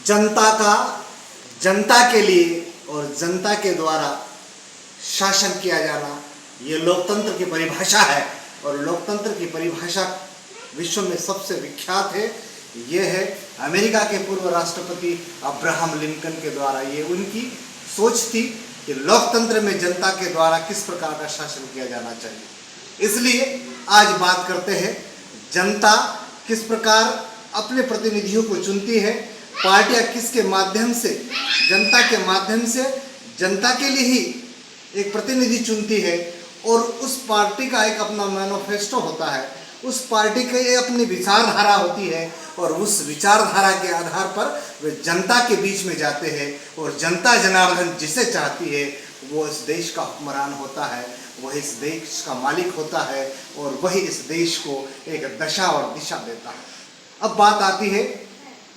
जनता का जनता के लिए और जनता के द्वारा शासन किया जाना, ये लोकतंत्र की परिभाषा है। और लोकतंत्र की परिभाषा विश्व में सबसे विख्यात है, ये है अमेरिका के पूर्व राष्ट्रपति अब्राहम लिंकन के द्वारा। ये उनकी सोच थी कि लोकतंत्र में जनता के द्वारा किस प्रकार का शासन किया जाना चाहिए। इसलिए आज बात करते हैं जनता किस प्रकार अपने प्रतिनिधियों को चुनती है, पार्टियां किसके माध्यम से, जनता के माध्यम से जनता के लिए ही एक प्रतिनिधि चुनती है। और उस पार्टी का एक अपना मैनिफेस्टो होता है, उस पार्टी की अपनी विचारधारा होती है और उस विचारधारा के आधार पर वे जनता के बीच में जाते हैं। और जनता जनार्दन जिसे चाहती है वो इस देश का हुक्मरान होता है, वह इस देश का मालिक होता है और वही इस देश को एक दशा और दिशा देता है। अब बात आती है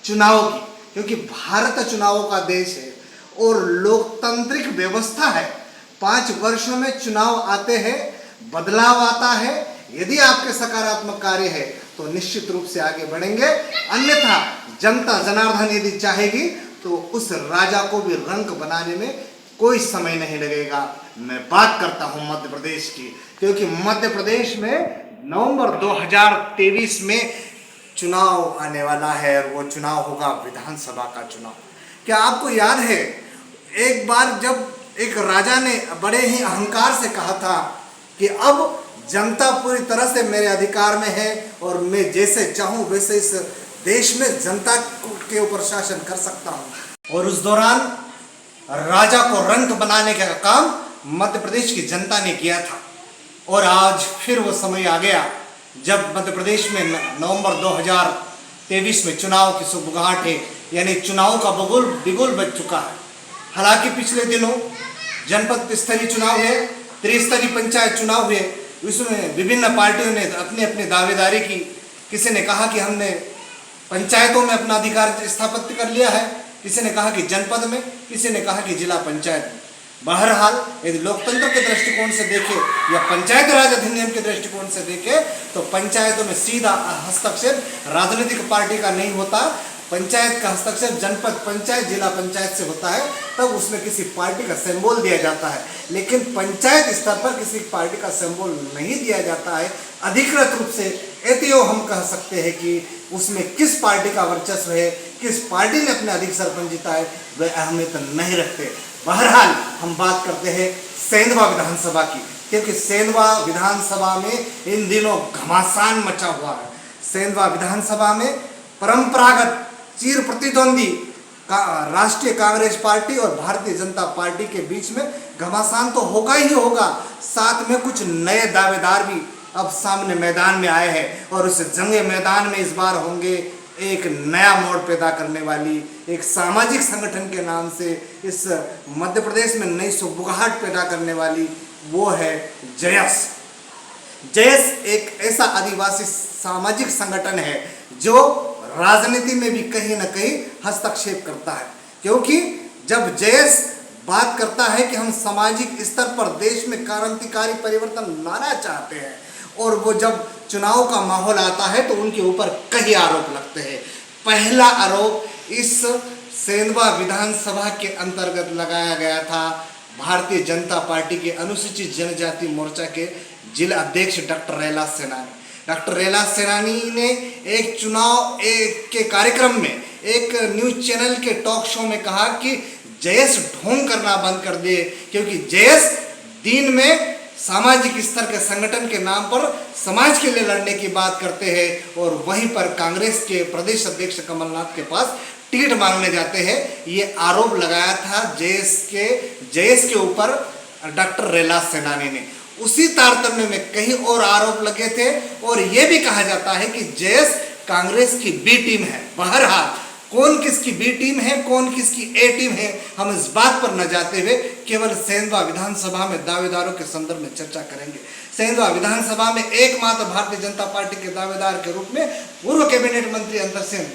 चुनाव की, क्योंकि भारत चुनावों का देश है और लोकतांत्रिक व्यवस्था है। 5 वर्षों में चुनाव आते हैं, बदलाव आता है। यदि आपके सकारात्मक कार्य है तो निश्चित रूप से आगे बढ़ेंगे, अन्यथा जनता जनार्दन यदि चाहेगी तो उस राजा को भी रंक बनाने में कोई समय नहीं लगेगा। मैं बात करता हूं मध्य प्रदेश की, क्योंकि मध्य प्रदेश में नवंबर 2023 में चुनाव आने वाला है और वो चुनाव होगा विधानसभा का चुनाव। क्या आपको याद है एक बार जब एक राजा ने बड़े ही अहंकार से कहा था कि अब जनता पूरी तरह से मेरे अधिकार में है और मैं जैसे चाहूं वैसे इस देश में जनता के ऊपर शासन कर सकता हूं। और उस दौरान राजा को रंक बनाने का काम मध्य प्रदेश की जनता ने किया था। और आज फिर वो समय आ गया जब मध्य प्रदेश में नवंबर 2023 में चुनाव की सुगबुगाहट है, यानी चुनाव का बिगुल बज चुका है। हालांकि पिछले दिनों जनपद स्तरीय चुनाव हुए, त्रिस्तरीय पंचायत चुनाव हुए, इसमें विभिन्न पार्टियों ने अपनी अपनी दावेदारी की। किसी ने कहा कि हमने पंचायतों में अपना अधिकार स्थापित कर लिया है, किसी ने कहा कि जनपद में, किसी ने कहा कि जिला पंचायत में। बहरहाल यदि लोकतंत्र के दृष्टिकोण से देखें या पंचायत राज अधिनियम के दृष्टिकोण से देखें तो पंचायतों में सीधा हस्तक्षेप राजनीतिक पार्टी का नहीं होता। पंचायत का हस्तक्षेप जनपद पंचायत, जिला पंचायत से होता है, तब उसमें किसी पार्टी का सिंबल दिया जाता है। लेकिन पंचायत स्तर पर किसी पार्टी का सिंबल नहीं दिया जाता है अधिकृत रूप से। एतियो हम कह सकते हैं कि उसमें किस पार्टी का वर्चस्व है, किस पार्टी ने अपने अधिक सरपंच जीता है, वे अहमियत नहीं रखते। बहरहाल हम बात करते हैं सेंधवा विधानसभा की, क्योंकि सेंधवा विधानसभा में इन दिनों घमासान मचा हुआ है। सेंधवा विधानसभा में परंपरागत चिर प्रतिद्वंदी राष्ट्रीय कांग्रेस पार्टी और भारतीय जनता पार्टी के बीच में घमासान तो होगा ही होगा, साथ में कुछ नए दावेदार भी अब सामने मैदान में आए हैं। और उस जंगे मैदान में इस बार होंगे एक नया मोड़ पैदा करने वाली एक सामाजिक संगठन के नाम से इस मध्य प्रदेश में नई सुगबुगाहट पैदा करने वाली, वो है जयस। जयस एक ऐसा आदिवासी सामाजिक संगठन है जो राजनीति में भी कहीं ना कहीं हस्तक्षेप करता है। क्योंकि जब जयस बात करता है कि हम सामाजिक स्तर पर देश में क्रांतिकारी परिवर्तन लाना चाहते हैं, और वो जब चुनाव का माहौल आता है तो उनके ऊपर कई आरोप लगते हैं। पहला आरोप इस सेंधवा विधानसभा के अंतर्गत लगाया गया था भारतीय जनता पार्टी के अनुसूचित जनजाति मोर्चा के जिला अध्यक्ष डॉक्टर रैलास सेनानी। डॉक्टर रैलास सेनानी ने एक चुनाव के कार्यक्रम में एक न्यूज चैनल के टॉक शो में कहा कि जयस ढोंग करना बंद कर दे, क्योंकि जयस दिन में सामाजिक स्तर के संगठन के नाम पर समाज के लिए लड़ने की बात करते हैं और वहीं पर कांग्रेस के प्रदेश अध्यक्ष कमलनाथ के पास टिकट मांगने जाते हैं। ये आरोप लगाया था जयस के ऊपर डॉक्टर रैलास सेनानी ने। उसी तारतम्य में कई और आरोप लगे थे और यह भी कहा जाता है कि जयस कांग्रेस की बी टीम है। बहरहाल कौन किसकी बी टीम है, कौन किसकी ए टीम है, हम इस बात पर न जाते हुए केवल सेंधवा विधानसभा में दावेदारों के संदर्भ में चर्चा करेंगे। सेंधवा विधानसभा में एकमात्र भारतीय जनता पार्टी के दावेदार के रूप में पूर्व कैबिनेट मंत्री अंतर सिंह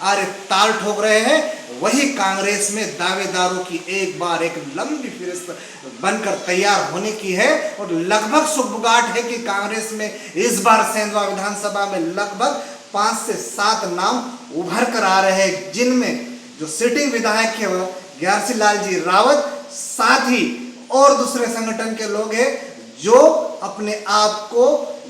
आर्य ताल ठोक रहे हैं। वही कांग्रेस में दावेदारों की एक बार एक लंबी फहरिस्त बनकर तैयार होने की है और लगभग सुगबुगाहट है कि कांग्रेस में इस बार सेंधवा विधानसभा में लगभग 5 से 7 नाम उभर कर आ रहे हैं, जिनमें जो सिटिंग विधायक है वह ग्यारसी लाल जी रावत, साथ ही और दूसरे संगठन के लोग हैं जो अपने आप को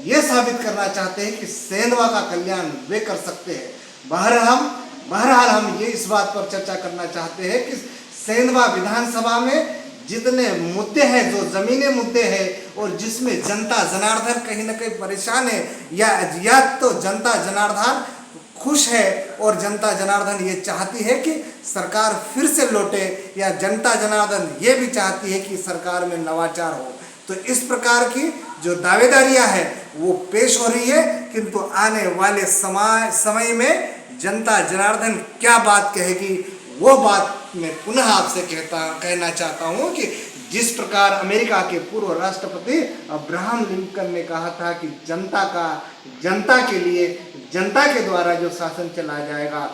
यह साबित करना चाहते हैं कि सेंधवा का कल्याण वे कर सकते हैं। बहरहाल हम ये इस बात पर चर्चा करना चाहते हैं कि सेंधवा विधानसभा में जितने मुद्दे हैं, जो जमीनी मुद्दे हैं और जिसमें जनता जनार्दन कहीं ना कहीं परेशान है, या तो जनता जनार्दन खुश है और जनता जनार्दन ये चाहती है कि सरकार फिर से लौटे, या जनता जनार्दन ये भी चाहती है कि सरकार में नवाचार हो। तो इस प्रकार की जो दावेदारियां हैं वो पेश हो रही है, किंतु आने वाले समय में जनता जनार्दन क्या बात कहेगी, वो बात मैं पुनः आपसे कहना चाहता हूँ कि जिस प्रकार अमेरिका के पूर्व राष्ट्रपति अब्राहम लिंकन ने कहा था कि जनता के लिए, जनता के द्वारा जो शासन चलाया जाएगा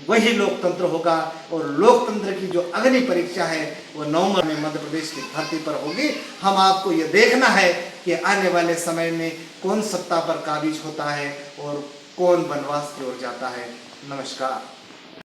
वही लोकतंत्र होगा, और लोकतंत्र की जो अग्नि परीक्षा है वो नवंबर में मध्य प्रदेश की धरती पर होगी। हम आपको ये देखना है कि आने वाले समय में कौन सत्ता पर काबिज होता है और कौन वनवास की ओर जाता है। नमस्कार।